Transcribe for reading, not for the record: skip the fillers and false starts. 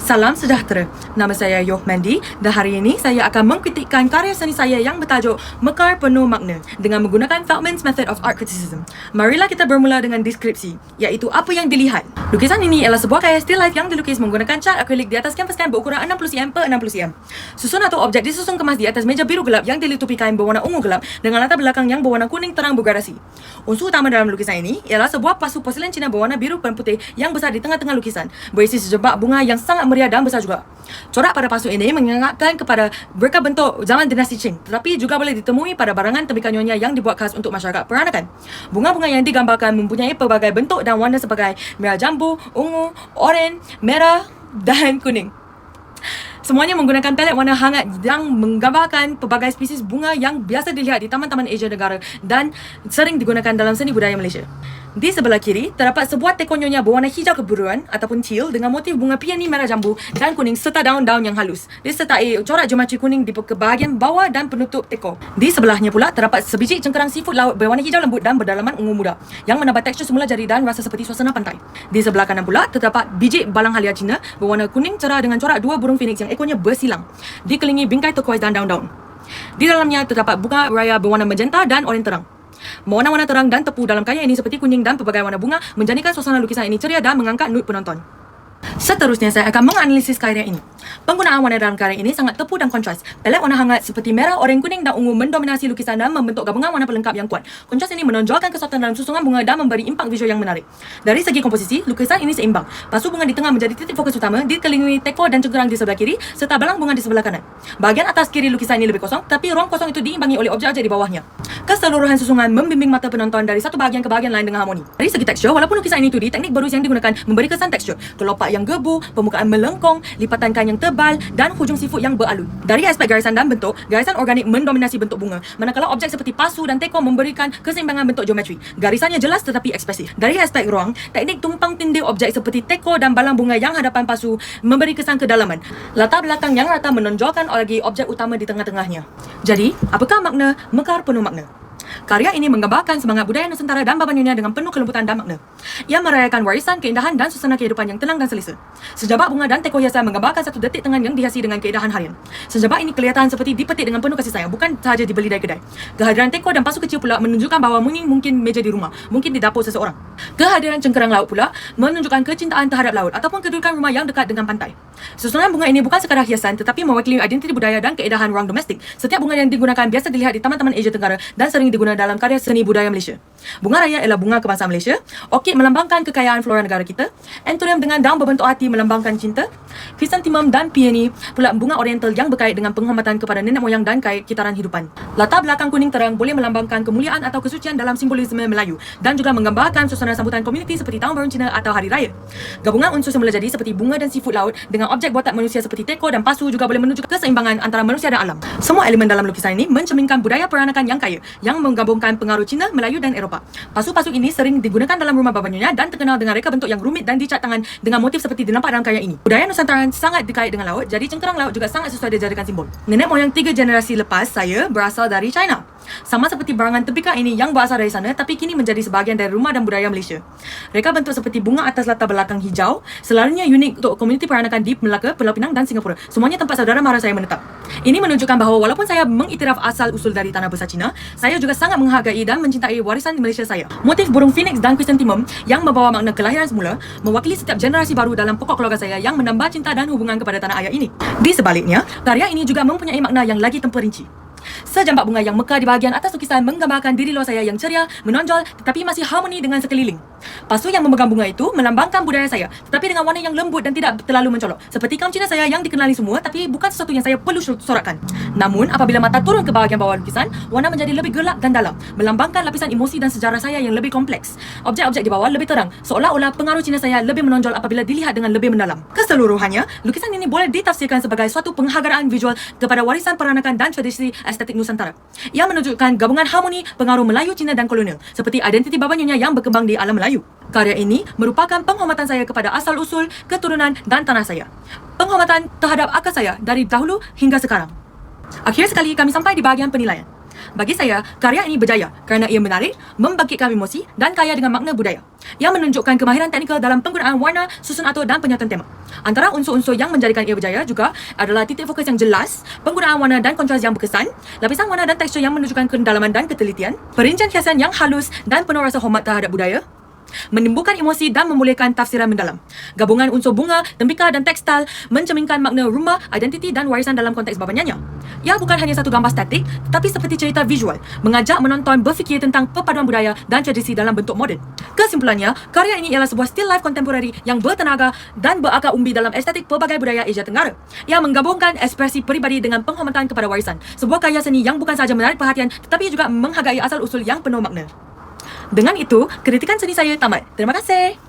Salam sejahtera. Nama saya Yoh Mandi dan hari ini saya akan mengkritikkan karya seni saya yang bertajuk Mekar Penuh Makna dengan menggunakan Feldman's Method of Art Criticism. Marilah kita bermula dengan deskripsi, iaitu apa yang dilihat. Lukisan ini adalah sebuah karya still life yang dilukis menggunakan cat akrilik di atas kanvas kain berukuran 60cm per 60cm. Susun atau objek disusun kemas di atas meja biru gelap yang dilitupi kain berwarna ungu gelap dengan latar belakang yang berwarna kuning terang bergradasi. Unsur utama dalam lukisan ini ialah sebuah pasu porcelain Cina berwarna biru dan putih yang besar di tengah-tengah lukisan, berisi sejebak bunga yang sangat meriah dan besar juga. Corak pada pasu ini mengingatkan kepada berkat bentuk zaman dinasti Qing, tetapi juga boleh ditemui pada barangan tembikar nyonya yang dibuat khas untuk masyarakat peranakan. Bunga-bunga yang digambarkan mempunyai pelbagai bentuk dan warna sebagai merah jambu, ungu, oranye, merah dan kuning. Semuanya menggunakan palet warna hangat yang menggambarkan pelbagai spesies bunga yang biasa dilihat di taman-taman Asia Negara dan sering digunakan dalam seni budaya Malaysia. Di sebelah kiri, terdapat sebuah teko nyonya berwarna hijau kebiruan ataupun teal dengan motif bunga peony merah jambu dan kuning serta daun-daun yang halus. Disertai corak geometri kuning di bahagian bawah dan penutup teko. Di sebelahnya pula, terdapat sebiji cengkerang seafood laut berwarna hijau lembut dan berdalaman ungu muda yang menambah tekstur semula jari dan rasa seperti suasana pantai. Di sebelah kanan pula, terdapat biji balang halia Cina berwarna kuning cerah dengan corak dua burung phoenix yang ekornya bersilang, dikelilingi bingkai turquoise dan daun-daun. Di dalamnya terdapat bunga raya berwarna magenta dan oranye terang. Warna-warna terang dan tepu dalam karya ini seperti kuning dan pelbagai warna bunga menjadikan suasana lukisan ini ceria dan mengangkat mood penonton. Seterusnya, saya akan menganalisis karya ini. Penggunaan warna dalam karya ini sangat tepu dan kontras. Palet warna hangat seperti merah, oranye, kuning dan ungu mendominasi lukisan dan membentuk gabungan warna pelengkap yang kuat. Kontras ini menonjolkan kesotan dalam susunan bunga dan memberi impak visual yang menarik. Dari segi komposisi, lukisan ini seimbang. Pasu bunga di tengah menjadi titik fokus utama, dikelilingi teko dan cengkerang di sebelah kiri serta balang bunga di sebelah kanan. Bahagian atas kiri lukisan ini lebih kosong, tapi ruang kosong itu diimbangi oleh objek-objek di bawahnya. Keseluruhan susunan membimbing mata penonton dari satu bahagian ke bahagian lain dengan harmoni. Dari segi tekstur, walaupun lukisan ini 2D, teknik berus yang digunakan memberi kesan tekstur, kelopak yang gebu, permukaan melengkung, lipatan kain yang tebal dan hujung sifut yang beralun. Dari aspek garisan dan bentuk, garisan organik mendominasi bentuk bunga, manakala objek seperti pasu dan teko memberikan keseimbangan bentuk geometri. Garisannya jelas tetapi ekspresif. Dari aspek ruang, teknik tumpang tindih objek seperti teko dan balang bunga yang hadapan pasu memberi kesan kedalaman. Latar belakang yang rata menonjolkan lagi objek utama di tengah-tengahnya. Jadi, apakah makna Mekar Penuh Makna? Karya ini menggambarkan semangat budaya Nusantara dan Babanyonya dengan penuh kelembutan dan makna. Ia merayakan warisan, keindahan dan suasana kehidupan yang tenang dan selesa. Sejabak bunga dan teko hiasan menggambarkan satu detik tangan yang dihiasi dengan keindahan harian. Sejabak ini kelihatan seperti dipetik dengan penuh kasih sayang, bukan sahaja dibeli dari kedai. Kehadiran teko dan pasu kecil pula menunjukkan bahawa mungkin meja di rumah, mungkin di dapur seseorang. Kehadiran cengkerang laut pula menunjukkan kecintaan terhadap laut ataupun kedudukan rumah yang dekat dengan pantai. Susunan bunga ini bukan sekadar hiasan tetapi mewakili identiti budaya dan keindahan ruang domestik. Setiap bunga yang digunakan biasa dilihat di taman-taman Asia Tenggara dan sering digunakan dalam karya seni budaya Malaysia. Bunga raya ialah bunga kebangsaan Malaysia, orkid melambangkan kekayaan flora negara kita, anthurium dengan daun berbentuk hati melambangkan cinta, chrysanthemum dan peony pula bunga oriental yang berkait dengan penghormatan kepada nenek moyang dan kait kitaran hidupan. Latar belakang kuning terang boleh melambangkan kemuliaan atau kesucian dalam simbolisme Melayu dan juga menggambarkan suasana sambutan komuniti seperti Tahun Baru Cina atau Hari Raya. Gabungan unsur semula jadi seperti bunga dan seafood laut dengan objek buatan manusia seperti teko dan pasu juga boleh menunjukkan keseimbangan antara manusia dan alam. Semua elemen dalam lukisan ini mencerminkan budaya peranakan yang kaya yang menggabungkan pengaruh Cina, Melayu dan Eropah. Pasu-pasu ini sering digunakan dalam rumah Babanyonya dan terkenal dengan reka bentuk yang rumit dan dicat tangan dengan motif seperti dinampak dalam karya ini. Budaya Nusantara sangat dikait dengan laut, jadi cengkerang laut juga sangat sesuai dijadikan simbol. Nenek moyang 3 generasi lepas saya berasal dari China. Sama seperti barangan tembikar ini yang berasal dari sana tapi kini menjadi sebahagian dari rumah dan budaya Malaysia. Reka bentuk seperti bunga atas latar belakang hijau selalunya unik untuk komuniti peranakan di Melaka, Pulau Pinang dan Singapura. Semuanya tempat saudara mara saya menetap. Ini menunjukkan bahawa walaupun saya mengiktiraf asal-usul dari tanah besar Cina, saya juga sangat menghargai dan mencintai warisan Malaysia saya. Motif burung phoenix dan chrysanthemum yang membawa makna kelahiran semula mewakili setiap generasi baru dalam pokok keluarga saya yang menambah cinta dan hubungan kepada tanah ayah ini. Di sebaliknya, karya ini juga mempunyai makna yang lagi terperinci. Sejambak bunga yang mekar di bahagian atas lukisan menggambarkan diri luar saya yang ceria, menonjol tetapi masih harmoni dengan sekeliling. Pasu yang memegang bunga itu melambangkan budaya saya tetapi dengan warna yang lembut dan tidak terlalu mencolok. Seperti kaum Cina saya yang dikenali semua tapi bukan sesuatu yang saya perlu sorakkan. Namun apabila mata turun ke bahagian bawah lukisan, warna menjadi lebih gelap dan dalam, melambangkan lapisan emosi dan sejarah saya yang lebih kompleks. Objek-objek di bawah lebih terang, seolah-olah pengaruh Cina saya lebih menonjol apabila dilihat dengan lebih mendalam. Keseluruhannya, lukisan ini boleh ditafsirkan sebagai suatu penghargaan visual kepada warisan peranakan dan tradisi estetik Nusantara. Ia menunjukkan gabungan harmoni pengaruh Melayu, Cina dan kolonial seperti identiti Babanyonya yang berkembang di alam Melayu. Karya ini merupakan penghormatan saya kepada asal-usul, keturunan dan tanah saya. Penghormatan terhadap akar saya dari dahulu hingga sekarang. Akhir sekali kami sampai di bahagian penilaian. Bagi saya, karya ini berjaya kerana ia menarik, membangkitkan emosi dan kaya dengan makna budaya yang menunjukkan kemahiran teknikal dalam penggunaan warna, susun atur dan penyataan tema. Antara unsur-unsur yang menjadikan ia berjaya juga adalah titik fokus yang jelas, penggunaan warna dan kontras yang berkesan, lapisan warna dan tekstur yang menunjukkan kedalaman dan ketelitian, perincian hiasan yang halus dan penuh rasa hormat terhadap budaya, menimbulkan emosi dan membolehkan tafsiran mendalam. Gabungan unsur bunga, tembikar dan tekstil mencerminkan makna rumah, identiti dan warisan dalam konteks babanyanya. Ia bukan hanya satu gambar statik, tetapi seperti cerita visual, mengajak menonton berfikir tentang perpaduan budaya dan tradisi dalam bentuk moden. Kesimpulannya, karya ini ialah sebuah still life kontemporari yang bertenaga dan berakar umbi dalam estetik pelbagai budaya Asia Tenggara. Ia menggabungkan ekspresi peribadi dengan penghormatan kepada warisan. Sebuah karya seni yang bukan sahaja menarik perhatian, tetapi juga menghargai asal-usul yang penuh makna. Dengan itu, kritikan seni saya tamat. Terima kasih.